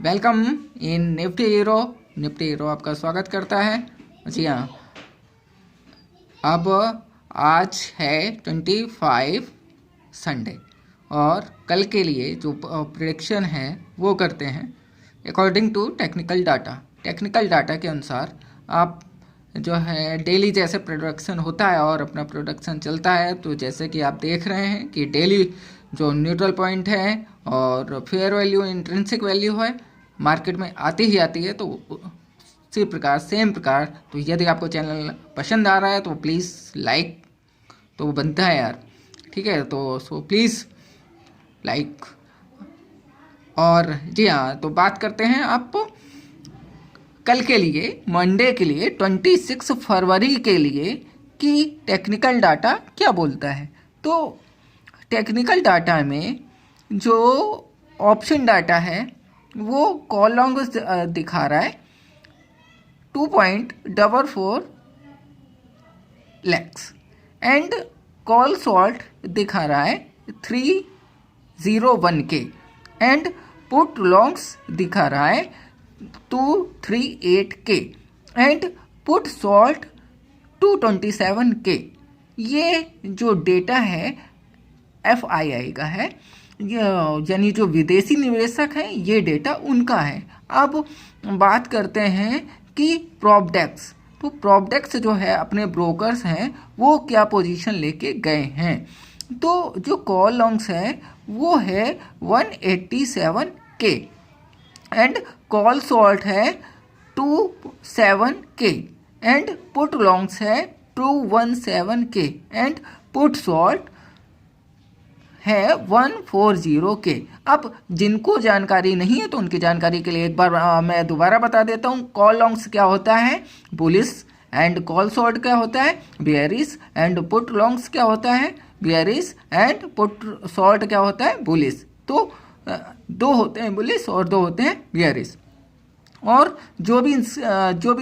Welcome in Nifty hero. Nifty hero आपका स्वागत करता है। जी हाँ, अब आज है 25 संडे और कल के लिए जो प्रेडिक्शन है वो करते हैं according to technical data. Technical data के अनुसार आप जो है डेली जैसे प्रोडक्शन होता है और अपना प्रोडक्शन चलता है, तो जैसे कि आप देख रहे हैं कि डेली जो न्यूट्रल पॉइंट है और फेयर वैल्यू इंट्रिंसिक वैल्यू है मार्केट में आती ही आती है। तो उसी प्रकार सेम प्रकार तो यदि आपको चैनल पसंद आ रहा है तो प्लीज़ लाइक तो वो बनता है यार, ठीक है। तो सो प्लीज़ लाइक। और जी हाँ, तो बात करते हैं आप कल के लिए, मंडे के लिए 26 फरवरी के लिए कि टेक्निकल डाटा क्या बोलता है। तो टेक्निकल डाटा में जो ऑप्शन डाटा है वो कॉल लॉन्ग दिखा रहा है 2.44 लैक्स एंड कॉल सॉल्ट दिखा रहा है 301 के एंड पुट लॉन्ग्स दिखा रहा है 238 के एंड पुट सॉल्ट 227 के। ये जो डेटा है FII का है, यानी जो विदेशी निवेशक हैं ये डेटा उनका है। अब बात करते हैं कि प्रॉपडेक्स, तो प्रॉपडेक्स जो है अपने ब्रोकर्स हैं वो क्या पोजीशन लेके गए हैं। तो जो कॉल लॉन्ग्स है वो है 187 के एंड कॉल सॉल्ट है 27 के एंड पुट लॉन्ग्स है 217 के एंड पुट सॉल्ट है 140 के। अब जिनको जानकारी नहीं है तो उनकी जानकारी के लिए एक बार मैं दोबारा बता देता हूँ। कॉल लॉन्ग्स क्या होता है बुलिश एंड कॉल शॉर्ट क्या होता है बेयरिश एंड पुट लॉन्ग्स क्या होता है बेयरिश एंड पुट शॉर्ट क्या होता है बुलिश। तो दो होते हैं बुलिश और दो होते हैं बेयरिश। और जो भी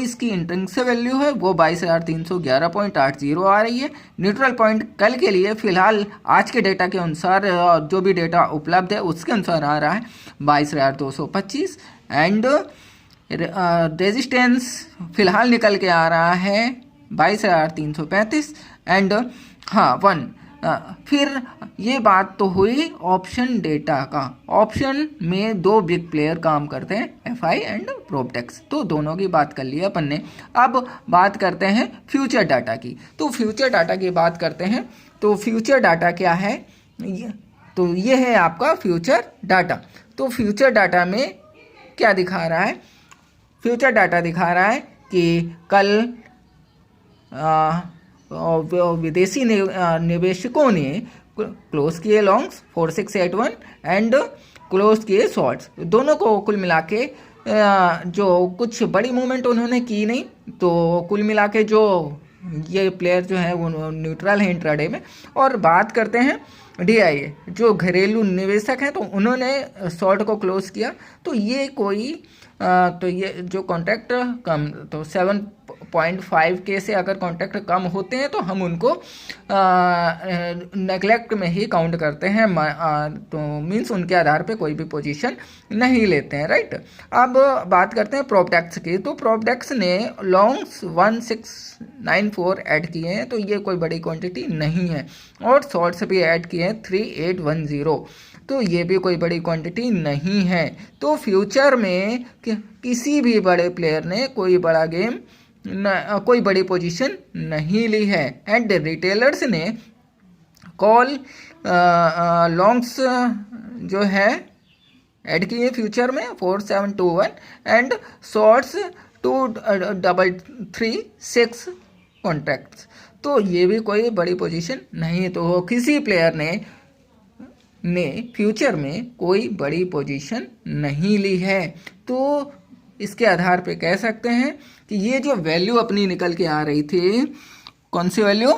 इसकी इंट्रिंसिक वैल्यू है वो 22,311.80 आ रही है। न्यूट्रल पॉइंट कल के लिए फिलहाल आज के डेटा के अनुसार जो भी डेटा उपलब्ध है उसके अनुसार आ रहा है 22,225 एंड रेजिस्टेंस फिलहाल निकल के आ रहा है 22,335 एंड हाँ 1। फिर ये बात तो हुई ऑप्शन डेटा का। ऑप्शन में दो बिग प्लेयर काम करते हैं FI एंड प्रोपटेक्स, तो दोनों की बात कर ली अपन ने। अब बात करते हैं फ्यूचर डाटा की। तो फ्यूचर डाटा की बात करते हैं तो फ्यूचर डाटा क्या है, तो ये है आपका फ्यूचर डाटा। तो फ्यूचर डाटा में क्या दिखा रहा है, फ्यूचर डाटा दिखा रहा है कि कल विदेशी निवेशकों ने क्लोज किए लॉन्ग्स 4681 एंड क्लोज किए शॉर्ट्स। दोनों को कुल मिला के जो कुछ बड़ी मूवमेंट उन्होंने की नहीं, तो कुल मिला के जो ये प्लेयर जो है वो न्यूट्रल है इंट्राडे में। और बात करते हैं DIA, जो घरेलू निवेशक हैं तो उन्होंने शॉर्ट को क्लोज किया। तो ये कोई तो ये जो कॉन्ट्रैक्ट कम तो 7.5 के से अगर कॉन्ट्रैक्ट कम होते हैं तो हम उनको नेगलेक्ट में ही काउंट करते हैं, तो मीन्स उनके आधार पे कोई भी पोजीशन नहीं लेते हैं, राइट। अब बात करते हैं प्रॉपडेक्स की। तो प्रॉपडेक्स ने लॉन्ग्स 1694 ऐड किए हैं, तो ये कोई बड़ी क्वांटिटी नहीं है। और शॉर्ट्स भी ऐड किए हैं 3810, तो ये भी कोई बड़ी क्वांटिटी नहीं है। तो फ्यूचर में किसी भी बड़े प्लेयर ने कोई बड़ा गेम कोई बड़ी पोजीशन नहीं ली है। एंड रिटेलर्स ने कॉल लॉन्ग्स जो है ऐड किए फ्यूचर में 4721 एंड शॉर्ट्स 2336 कॉन्ट्रैक्ट्स, तो ये भी कोई बड़ी पोजीशन नहीं है। तो किसी प्लेयर ने फ्यूचर में कोई बड़ी पोजीशन नहीं ली है। तो इसके आधार पे कह सकते हैं कि ये जो वैल्यू अपनी निकल के आ रही थी, कौन सी वैल्यू,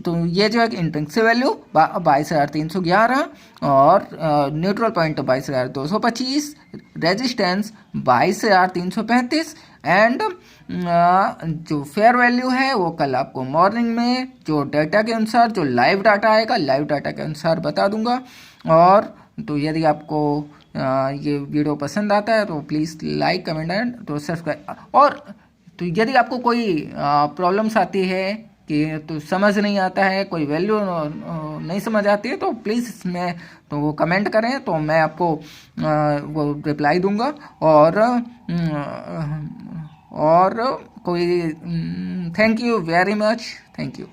तो ये जो है इंट्रिंसिक वैल्यू 22,311 और न्यूट्रल पॉइंट 22,225, रेजिस्टेंस 22,335 एंड जो फेयर वैल्यू है वो कल आपको मॉर्निंग में जो डाटा के अनुसार जो लाइव डाटा आएगा लाइव डाटा के अनुसार बता दूंगा। और तो यदि आपको ये वीडियो पसंद आता है तो प्लीज़ लाइक कमेंट एंड तो सब्सक्राइब। और तो यदि आपको कोई प्रॉब्लम्स आती है कि तो समझ नहीं आता है, कोई वैल्यू नहीं समझ आती है, तो प्लीज़ इसमें तो वो कमेंट करें तो मैं आपको वो रिप्लाई दूंगा। और कोई thank you very much, thank you.